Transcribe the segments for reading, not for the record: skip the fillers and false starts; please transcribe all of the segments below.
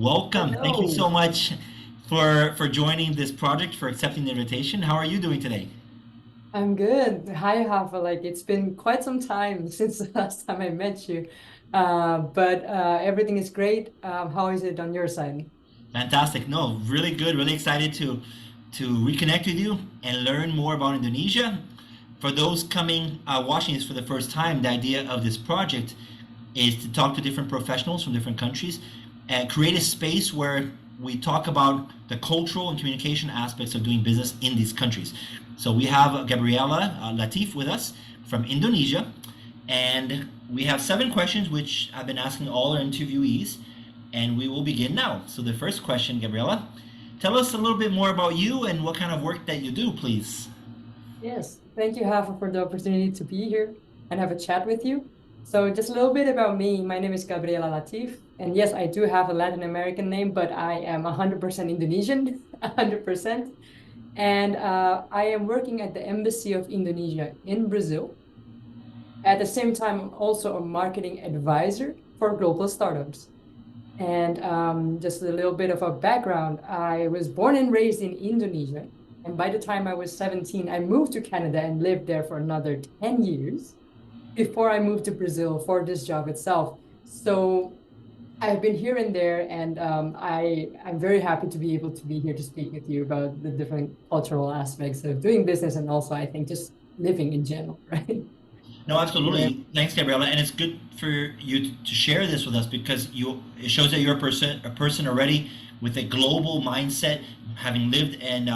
Welcome. Thank you so Hello. much for joining this project, for accepting the invitation. How are you doing today? I'm good. Hi, Hafa. Like it's been quite some time since the last time I met you. But everything is great. How is it on your side? Fantastic. No, really good. Really excited to reconnect with you and learn more about Indonesia. For those coming watching this for the first time, the idea of this project is to talk to different professionals from different countries and create a space where we talk about the cultural and communication aspects of doing business in these countries. So we have Gabriela Latif with us from Indonesia, and we have 7 questions which I've been asking all our interviewees, and we will begin now. So the first question, Gabriela, tell us a little bit more about you and what kind of work that you do, please. Yes, thank you, Hafa, for the opportunity to be here and have a chat with you. So just a little bit about me. My name is Gabriela Latif, and yes, I do have a Latin American name, but I am 100% Indonesian, 100%. And I am working at the Embassy of Indonesia in Brazil. At the same time, I'm also a marketing advisor for global startups. And just a little bit of a background, I was born and raised in Indonesia. And by the time I was 17, I moved to Canada and lived there for another 10 years before I moved to Brazil for this job itself. So I've been here and there, and I'm very happy to be able to be here to speak with you about the different cultural aspects of doing business and also, I think, just living in general, right? No, Yeah. absolutely. Thanks, Gabriela. And it's good for you to share this with us because it shows that you're a person already with a global mindset, having lived and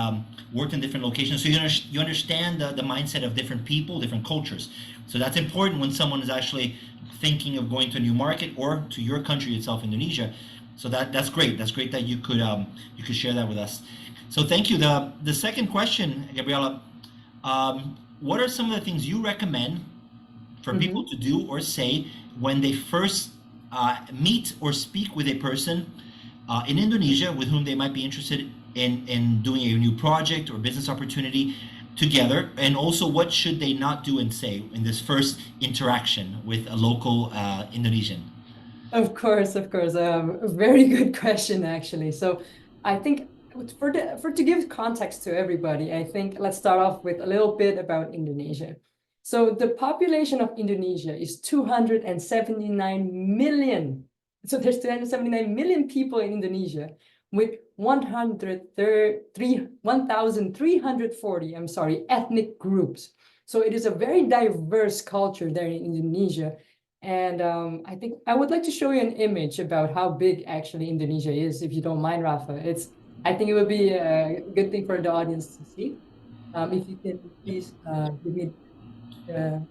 worked in different locations. So you understand the mindset of different people, different cultures. So that's important when someone is actually thinking of going to a new market or to your country itself, Indonesia. So that's great. That's great that you could share that with us. So thank you. The second question, Gabriela, what are some of the things you recommend for people Mhm. to do or say when they first meet or speak with a person in Indonesia with whom they might be interested in doing a new project or business opportunity together? And also, what should they not do and say in this first interaction with a local Indonesian? Of course, of course. A very good question, actually. So I think for to give context to everybody, I think let's start off with a little bit about Indonesia. So the population of Indonesia is 279 million. So there's 279 million people in Indonesia with 1,340, I'm sorry, ethnic groups. So it is a very diverse culture there in Indonesia. And I think I would like to show you an image about how big actually Indonesia is, if you don't mind, Rafa. I think it would be a good thing for the audience to see. If you can please give me the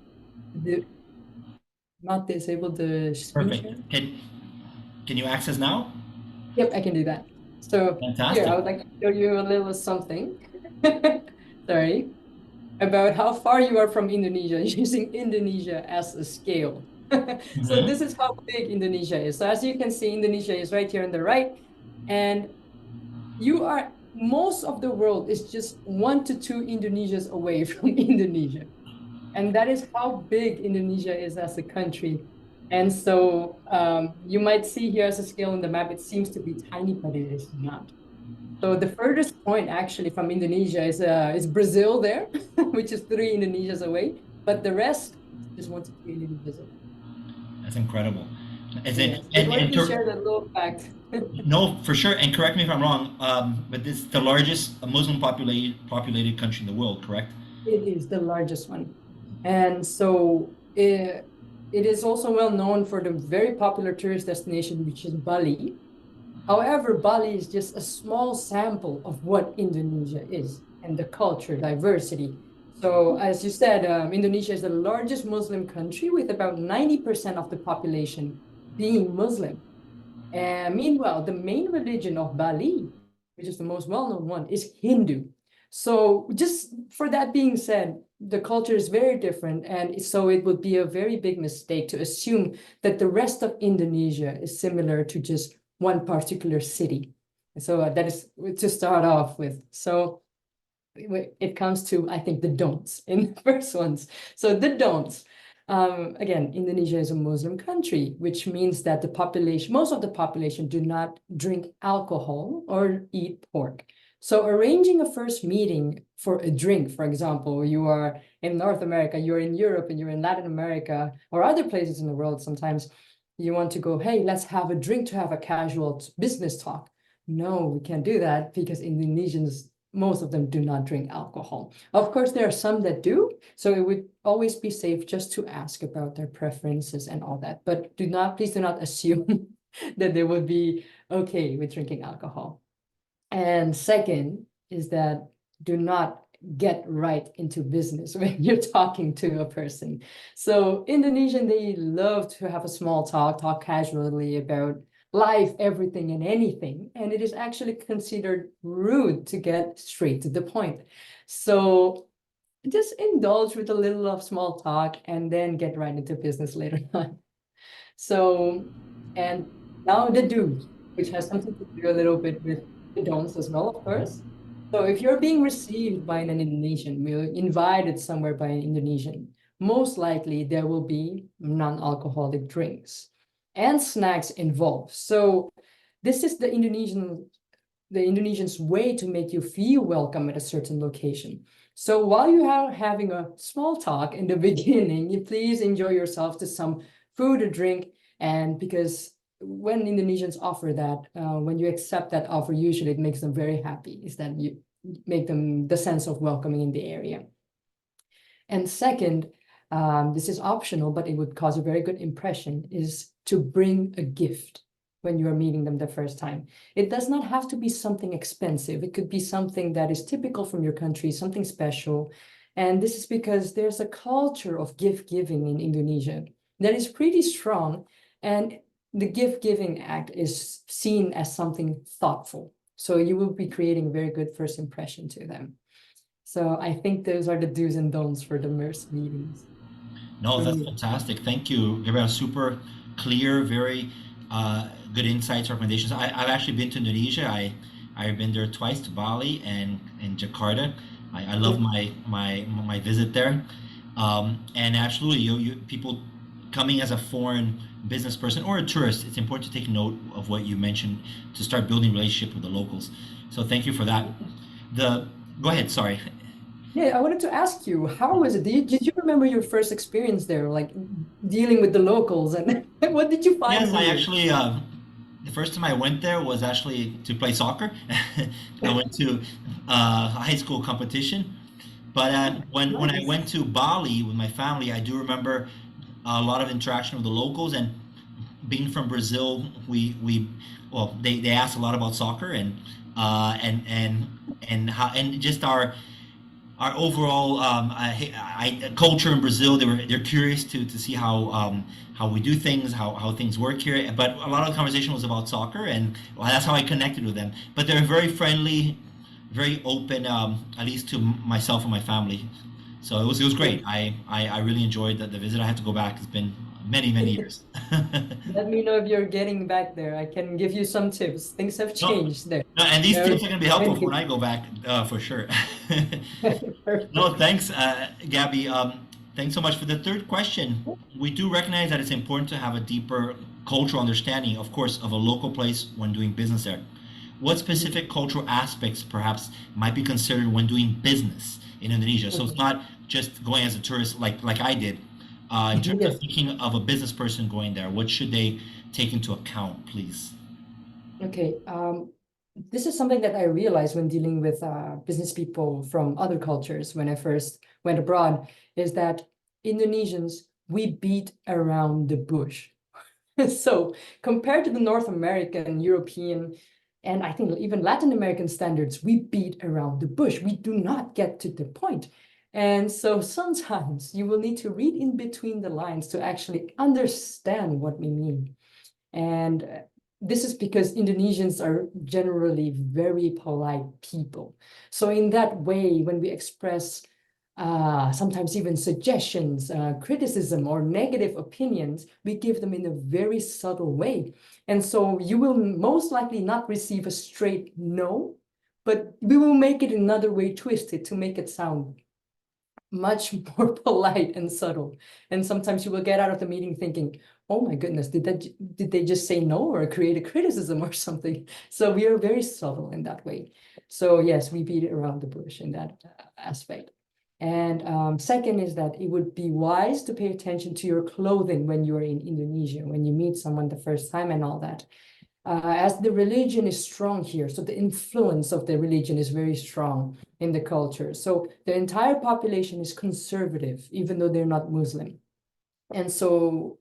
not disable the screen Perfect. share. Can you access now? Yep, I can do that. So here, I Fantastic. would like to show you a little something. Sorry, about how far you are from Indonesia using Indonesia as a scale. So Hmm. this is how big Indonesia is. So as you can see, Indonesia is right here on the right, and most of the world is just 1 to 2 Indonesias away from Indonesia. And that is how big Indonesia is as a country. And so you might see here as a scale on the map, it seems to be tiny, but it is not. So the furthest point actually from Indonesia is Brazil there, which is 3 Indonesias away. But the rest is just 1 to 2 Indonesias away. That's incredible. As in, Yes, just wanted to share that little fact. no, for sure. And correct me if I'm wrong, but this is the largest Muslim populated country in the world, correct? It is the largest one. And so it is also well known for the very popular tourist destination, which is Bali. However, Bali is just a small sample of what Indonesia is and the culture diversity. So, as you said, Indonesia is the largest Muslim country with about 90% of the population being Muslim. And meanwhile, the main religion of Bali, which is the most well-known one, is Hindu. So just for that being said, the culture is very different, and so it would be a very big mistake to assume that the rest of Indonesia is similar to just one particular city. So that is to start off with. So it comes to, I think, the don'ts in the first ones. So the don'ts. Again, Indonesia is a Muslim country, which means that the population, most of the population do not drink alcohol or eat pork. So arranging a first meeting for a drink, for example, you are in North America, you're in Europe, and you're in Latin America or other places in the world, sometimes you want to go, hey, let's have a drink to have a casual business talk. No, we can't do that because Indonesians, most of them do not drink alcohol. Of course, there are some that do, so it would always be safe just to ask about their preferences and all that. But please do not assume that they would be okay with drinking alcohol. And second is that do not get right into business when you're talking to a person. So Indonesian, they love to have a small talk casually about life, everything and anything. And it is actually considered rude to get straight to the point. So just indulge with a little of small talk and then get right into business later on. So, and now the do's, which has something to do a little bit with the don'ts as well, of course. So if you're being received by an Indonesian, you're invited somewhere by an Indonesian, most likely there will be non-alcoholic drinks and snacks involved. So this is the Indonesian's way to make you feel welcome at a certain location. So while you are having a small talk in the beginning, you please enjoy yourself to some food or drink. And because when Indonesians offer that, when you accept that offer, usually it makes them very happy, is that you make them the sense of welcoming in the area. And second, this is optional, but it would cause a very good impression, is to bring a gift when you are meeting them the first time. It does not have to be something expensive. It could be something that is typical from your country, something special. And this is because there's a culture of gift giving in Indonesia that is pretty strong. And the gift giving act is seen as something thoughtful. So you will be creating a very good first impression to them. So I think those are the do's and don'ts for the MERS meetings. No, that's Mm. fantastic. Thank you, Gabriel. Super clear, very good insights, recommendations. I've actually been to Indonesia. I've been there twice, to Bali and Jakarta. I love my visit there. And absolutely, you people coming as a foreign business person or a tourist, it's important to take note of what you mentioned to start building relationship with the locals. So thank you for that. Go ahead. Sorry. Yeah, I wanted to ask you, how was it? Did you remember your first experience there, like dealing with the locals, and what did you find Yes, I weird? actually the first time I went there was actually to play soccer. I went to a high school competition, but when I Nice. went to Bali with my family, I do remember a lot of interaction with the locals. And being from Brazil, we well they asked a lot about soccer uh, and and and how and just our overall culture in Brazil. They're curious to see how we do things, how things work here. But a lot of the conversation was about soccer, and well, that's how I connected with them. But they're very friendly, very open, at least to myself and my family. So it was great. I really enjoyed the visit. I have to go back. It's been many years. Let me know if you're getting back there. I can give you some tips. Things have No, changed there. no, and these Very, tips are going to be helpful thank for when you. I go back, for sure. No, Perfect. thanks, Gabby. Thanks so much for the third question. We do recognize that it's important to have a deeper cultural understanding, of course, of a local place when doing business there. What specific cultural aspects perhaps might be considered when doing business in Indonesia? So it's Okay. not just going as a tourist like I did. In terms of Yes. thinking of a business person going there, what should they take into account, please? Okay. This is something that I realized when dealing with business people from other cultures when I first went abroad, is that Indonesians, we beat around the bush. So compared to the North American, European, and I think even Latin American standards, we beat around the bush. We do not get to the point. And so sometimes you will need to read in between the lines to actually understand what we mean. And this is because Indonesians are generally very polite people. So in that way, when we express sometimes even suggestions, criticism, or negative opinions, we give them in a very subtle way. And so you will most likely not receive a straight no, but we will make it another way twisted to make it sound much more polite and subtle. And sometimes you will get out of the meeting thinking, oh my goodness, did they just say no or create a criticism or something? So we are very subtle in that way. So yes, we beat it around the bush in that aspect. And second is that it would be wise to pay attention to your clothing when you are in Indonesia, when you meet someone the first time and all that. As the religion is strong here, so the influence of the religion is very strong in the culture. So the entire population is conservative, even though they're not Muslim. And so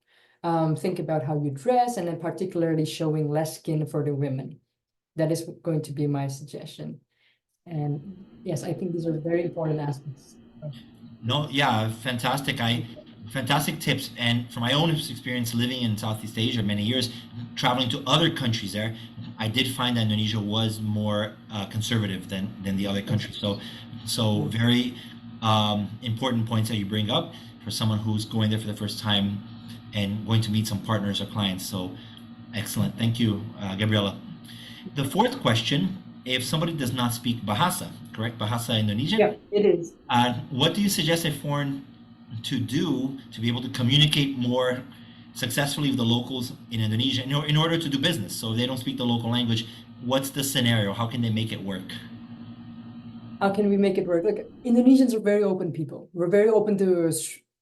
think about how you dress, and then particularly showing less skin for the women. That is going to be my suggestion. And yes, I think these are very important aspects. No, yeah, fantastic tips. And from my own experience living in Southeast Asia many years, traveling to other countries there, I did find that Indonesia was more conservative than the other countries. So very important points that you bring up for someone who's going there for the first time and going to meet some partners or clients. So excellent. Thank you, Gabriela. The fourth question, if somebody does not speak Bahasa, correct? Bahasa Yeah, Indonesian, it is. what do you suggest a foreign to do to be able to communicate more successfully with the locals in Indonesia in order to do business? So if they don't speak the local language, what's the scenario? How can they make it work? How can we make it work? Like, Indonesians are very open people. We're very open to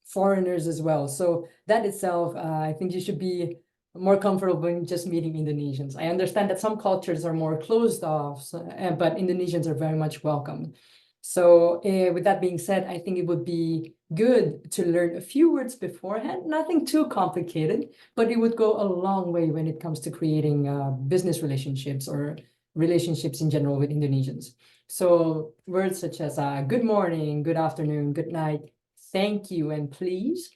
foreigners as well. So that itself, I think you should be more comfortable when just meeting Indonesians. I understand that some cultures are more closed off, but Indonesians are very much welcome. So with that being said, I think it would be good to learn a few words beforehand, nothing too complicated, but it would go a long way when it comes to creating business relationships or relationships in general with Indonesians. So words such as good morning, good afternoon, good night, thank you, and please.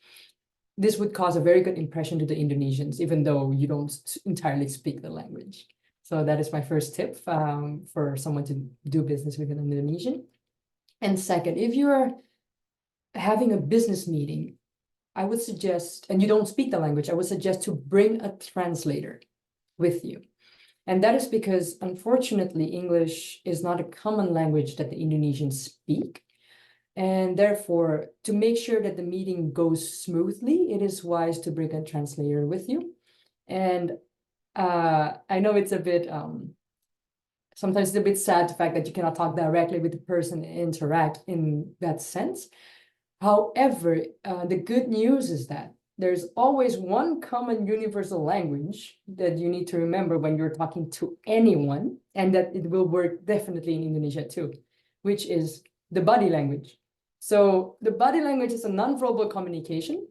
This would cause a very good impression to the Indonesians, even though you don't entirely speak the language. So that is my first tip for someone to do business with an Indonesian. And second, if you're having a business meeting, I would suggest, and you don't speak the language, I would suggest to bring a translator with you. And that is because, unfortunately, English is not a common language that the Indonesians speak. And therefore, to make sure that the meeting goes smoothly, it is wise to bring a translator with you. And I know it's a bit, sometimes it's a bit sad the fact that you cannot talk directly with the person and interact in that sense. However, the good news is that there's always one common universal language that you need to remember when you're talking to anyone, and that it will work definitely in Indonesia too, which is the body language. So the body language is a nonverbal communication,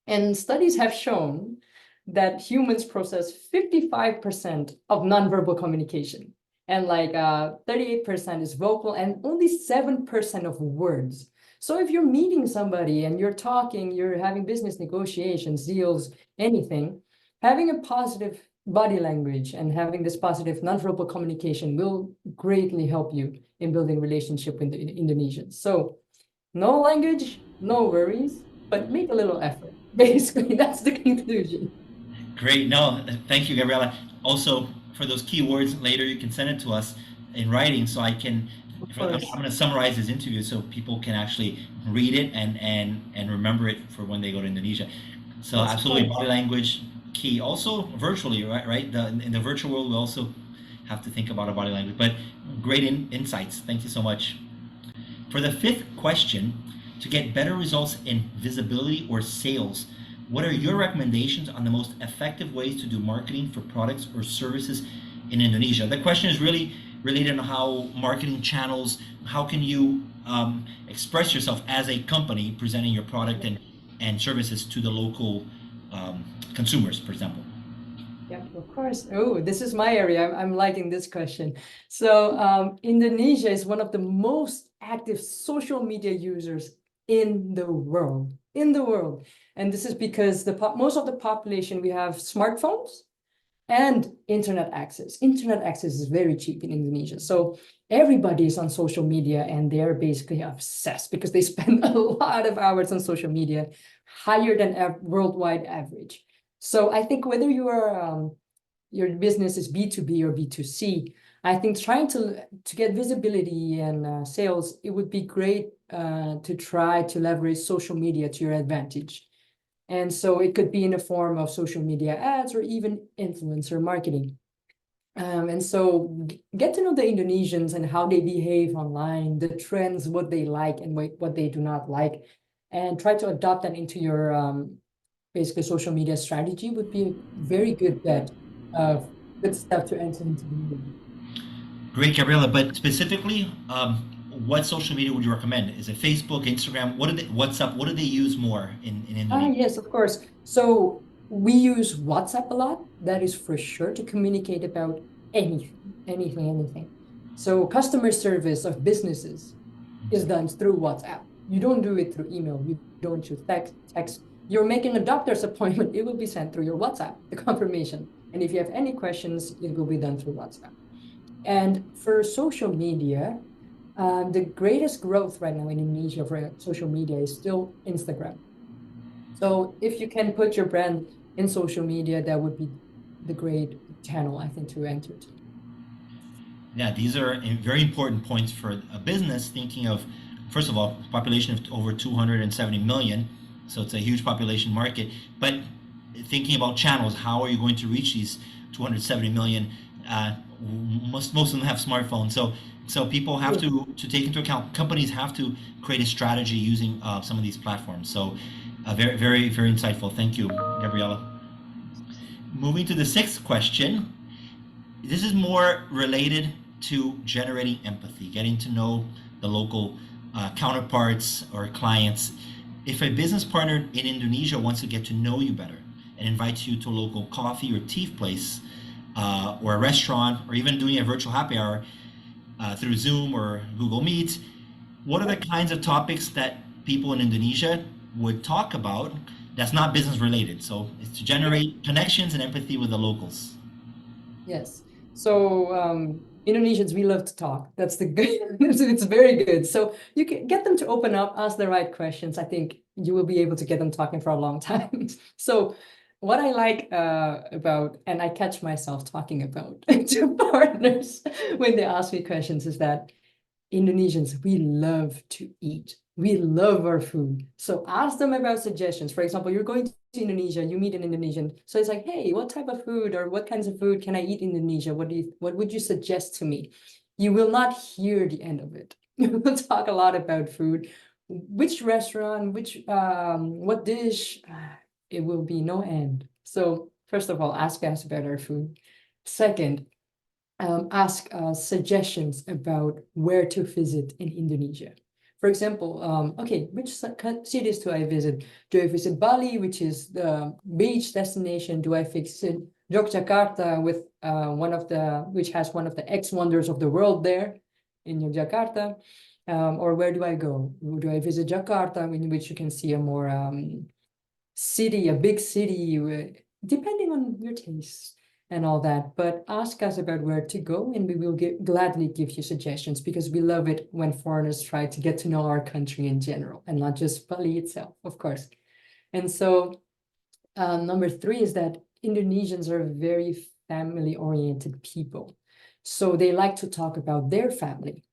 and studies have shown that humans process 55% of nonverbal communication, and like 38% is vocal, and only 7% of words. So if you're meeting somebody and you're talking, you're having business negotiations, deals, anything, having a positive body language and having this positive nonverbal communication will greatly help you in building relationship with the Indonesians. So no language, no worries, but make a little effort. Basically, that's the conclusion. Great. No, thank you, Gabriela. Also, for those keywords later, you can send it to us in writing so I can. Of I'm course. going to summarize this interview so people can actually read it and remember it for when they go to Indonesia. So Yes, of absolutely, course. body language key. Also virtually, right? Right. In the virtual world, we also have to think about our body language. But great insights. Thank you so much. For the fifth question, to get better results in visibility or sales, what are your recommendations on the most effective ways to do marketing for products or services in Indonesia? The question is really related on how marketing channels, how can you express yourself as a company presenting your product and services to the local consumers, for example. Yeah, of course. Oh, this is my area. I'm liking this question. So Indonesia is one of the most active social media users in the world. In the world. And this is because most of the population, we have smartphones and internet access. Internet access is very cheap in Indonesia. So everybody is on social media and they're basically obsessed because they spend a lot of hours on social media, higher than worldwide average. So I think whether you are your business is B2B or B2C, I think trying to get visibility and sales, it would be great to try to leverage social media to your advantage. And so it could be in the form of social media ads or even influencer marketing. And so get to know the Indonesians and how they behave online, the trends, what they like and what they do not like, and try to adopt that into your basically social media strategy would be a very good bet of good stuff to enter into the new year. Great, Gabriela. But specifically, what social media would you recommend? Is it Facebook, Instagram? WhatsApp? What do they use more in Indonesia? Yes, of course. So we use WhatsApp a lot. That is for sure to communicate about anything. So customer service of businesses is done through WhatsApp. You don't do it through email. You don't use text. You're making a doctor's appointment. It will be sent through your WhatsApp, the confirmation. And if you have any questions, it will be done through WhatsApp. And for social media, the greatest growth right now in Indonesia for social media is still Instagram. So if you can put your brand in social media, that would be the great channel, I think, to enter to. Yeah, these are very important points for a business thinking of, first of all, population of over 270 million. So it's a huge population market. But thinking about channels, how are you going to reach these 270 million? Most of them have smartphones. So people have to take into account, companies have to create a strategy using some of these platforms. So very, very, very insightful. Thank you, Gabriela. Moving to the sixth question. This is more related to generating empathy, getting to know the local counterparts or clients. If a business partner in Indonesia wants to get to know you better and invites you to a local coffee or tea place or a restaurant, or even doing a virtual happy hour through Zoom or Google Meet, what are the kinds of topics that people in Indonesia would talk about that's not business related? So it's to generate connections and empathy with the locals. Yes. So Indonesians, we love to talk. That's the good. It's very good. So you can get them to open up, ask the right questions. I think you will be able to get them talking for a long time. So what I like about, and I catch myself talking about to partners when they ask me questions, is that Indonesians, we love to eat. We love our food. So ask them about suggestions. For example, you're going to Indonesia, you meet an Indonesian. So it's like, hey, what type of food or what kinds of food can I eat in Indonesia? What would you suggest to me? You will not hear the end of it. You will talk a lot about food. Which restaurant, what dish, it will be no end. So first of all, ask us about our food. Second, ask suggestions about where to visit in Indonesia. For example, okay, which cities do I visit? Do I visit Bali, which is the beach destination? Do I visit Yogyakarta with which has one of the X wonders of the world there in Yogyakarta? Or where do I go? Do I visit Jakarta, in which you can see a more a big city, depending on your taste and all that. But ask us about where to go, and we will gladly give you suggestions, because we love it when foreigners try to get to know our country in general, and not just Bali itself, of course. And so number three is that Indonesians are very family-oriented people. So they like to talk about their family.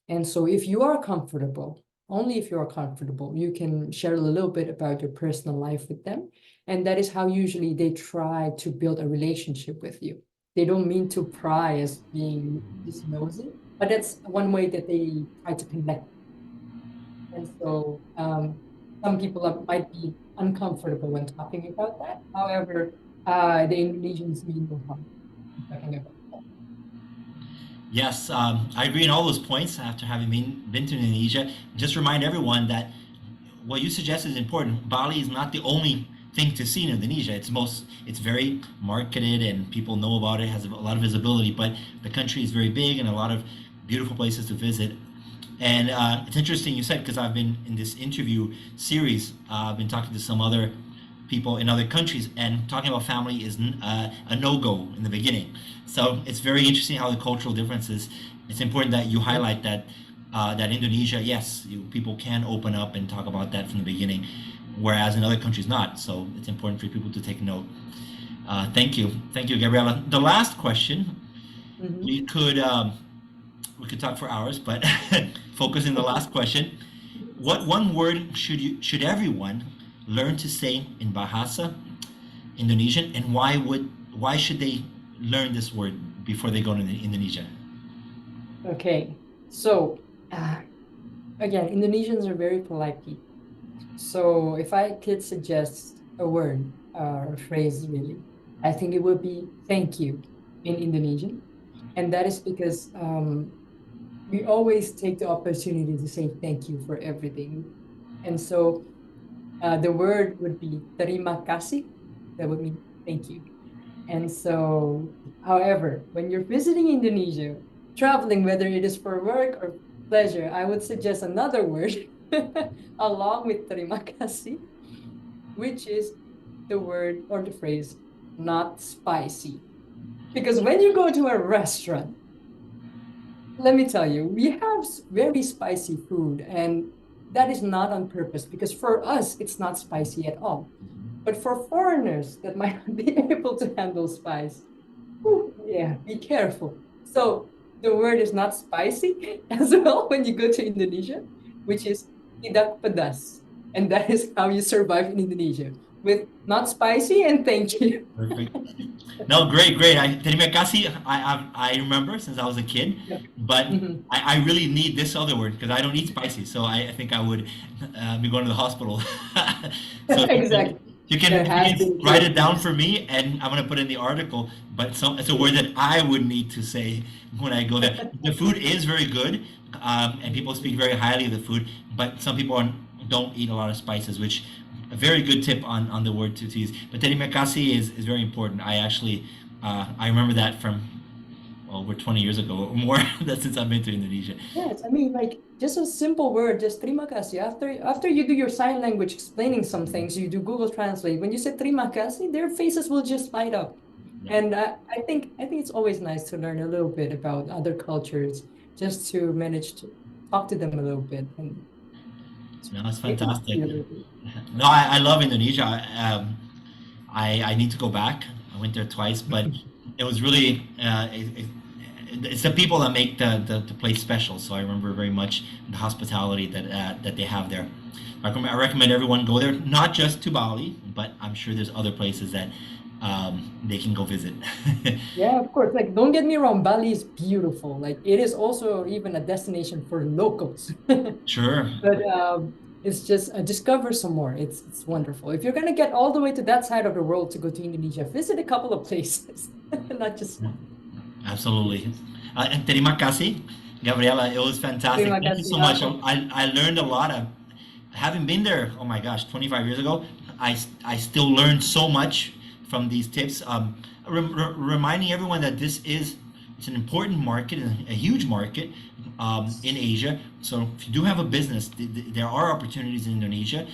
And so if you are comfortable, only if you are comfortable, you can share a little bit about your personal life with them. And that is how usually they try to build a relationship with you. They don't mean to pry as being just nosy, but that's one way that they try to connect. And so some people might be uncomfortable when talking about that. However, the Indonesians mean no harm in talking about that. Yes, I agree on all those points after having been to Indonesia. Just remind everyone that what you suggest is important. Bali is not the only thing to see in Indonesia. It's very marketed and people know about it, has a lot of visibility, but the country is very big and a lot of beautiful places to visit. And it's interesting you said, because I've been in this interview series, I've been talking to some other people in other countries, and talking about family is a no-go in the beginning. So it's very interesting how the cultural differences. It's important that you highlight that Indonesia, yes, people can open up and talk about that from the beginning, whereas in other countries not. So it's important for people to take note. Thank you, Gabriela. The last question Mhm. We could talk for hours, but focus in the last question. What one word should everyone learn to say in Bahasa, Indonesian, and why should they learn this word before they go to Indonesia? Okay, so uh, again, Indonesians are very polite people. So if I could suggest a word or a phrase, really, I think it would be thank you in Indonesian. And that is because we always take the opportunity to say thank you for everything. And so the word would be terima kasih. That would mean thank you. And so, however, when you're visiting Indonesia, traveling, whether it is for work or pleasure, I would suggest another word along with terima kasih, which is the word or the phrase not spicy. Because when you go to a restaurant, let me tell you, we have very spicy food, and that is not on purpose because for us, it's not spicy at all. But for foreigners that might not be able to handle spice, yeah, be careful. So the word is not spicy as well when you go to Indonesia, which is tidak pedas. And that is how you survive in Indonesia with not spicy and thank you. Perfect. No, great, great. Terima kasih. I remember since I was a kid, Yeah. but Mhm. I really need this other word because I don't eat spicy. So I think I would be going to the hospital. So Exactly. There if you has can been write it cases. down for me, and I'm gonna put it in the article. But it's a word that I would need to say when I go there. The food is very good, and people speak very highly of the food. But some people don't eat a lot of spices, which a very good tip on the word to use. But terima kasih is very important. I remember that from over 20 years ago or more that since I've been to Indonesia. Yes, I mean, like just a simple word, just terima kasih. After you do your sign language explaining some things, you do Google Translate. When you say terima kasih, their faces will just light up. Yeah. And I think it's always nice to learn a little bit about other cultures, just to manage to talk to them a little bit and No, it's get to know fantastic. you a little bit. No, I love Indonesia. I need to go back. I went there twice, but it was really it's the people that make the place special. So I remember very much the hospitality that they have there. I recommend everyone go there, not just to Bali, but I'm sure there's other places that they can go visit. Yeah, of course. Like, don't get me wrong, Bali is beautiful. Like, it is also even a destination for locals. Sure. But it's just discover some more. It's wonderful. If you're gonna get all the way to that side of the world to go to Indonesia, visit a couple of places, not just one. Absolutely. And terima kasih, Gabriela. It was fantastic. Terima Thank you kasih, so much. Rafa. I learned a lot. Having been there, oh my gosh, 25 years ago, I still learned so much from these tips. Reminding everyone that it's an important market, a huge market in Asia. So if you do have a business, there are opportunities in Indonesia.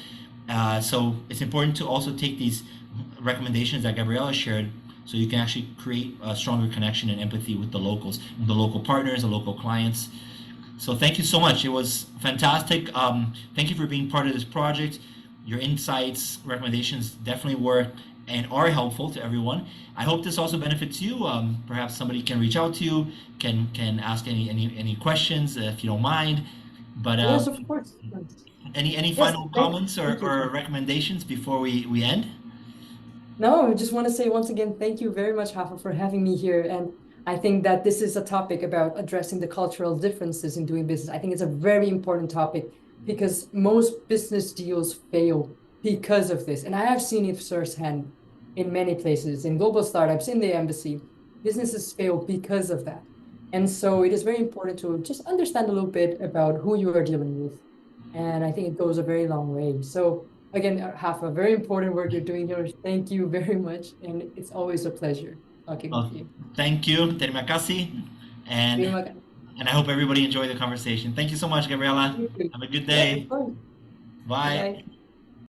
So it's important to also take these recommendations that Gabriela shared so you can actually create a stronger connection and empathy with the locals, the local partners, the local clients. So thank you so much. It was fantastic. Thank you for being part of this project. Your insights, recommendations definitely were and are helpful to everyone. I hope this also benefits you. Perhaps somebody can reach out to you, can ask any questions if you don't mind. But Yes, of course. any Yes, final comments thank you. or recommendations before we end? No, I just want to say once again, thank you very much, Rafa, for having me here. And I think that this is a topic about addressing the cultural differences in doing business. I think it's a very important topic because most business deals fail because of this. And I have seen it firsthand in many places, in global startups, in the embassy. Businesses fail because of that. And so it is very important to just understand a little bit about who you are dealing with. And I think it goes a very long way. So again, Rafa, very important work you're doing here. Thank you very much. And it's always a pleasure talking with Well, you. thank you. Terima kasih. And Terima kasih. I hope everybody enjoyed the conversation. Thank you so much, Gabriela. You too. Have a good Yeah, of day. course. Bye. Bye-bye.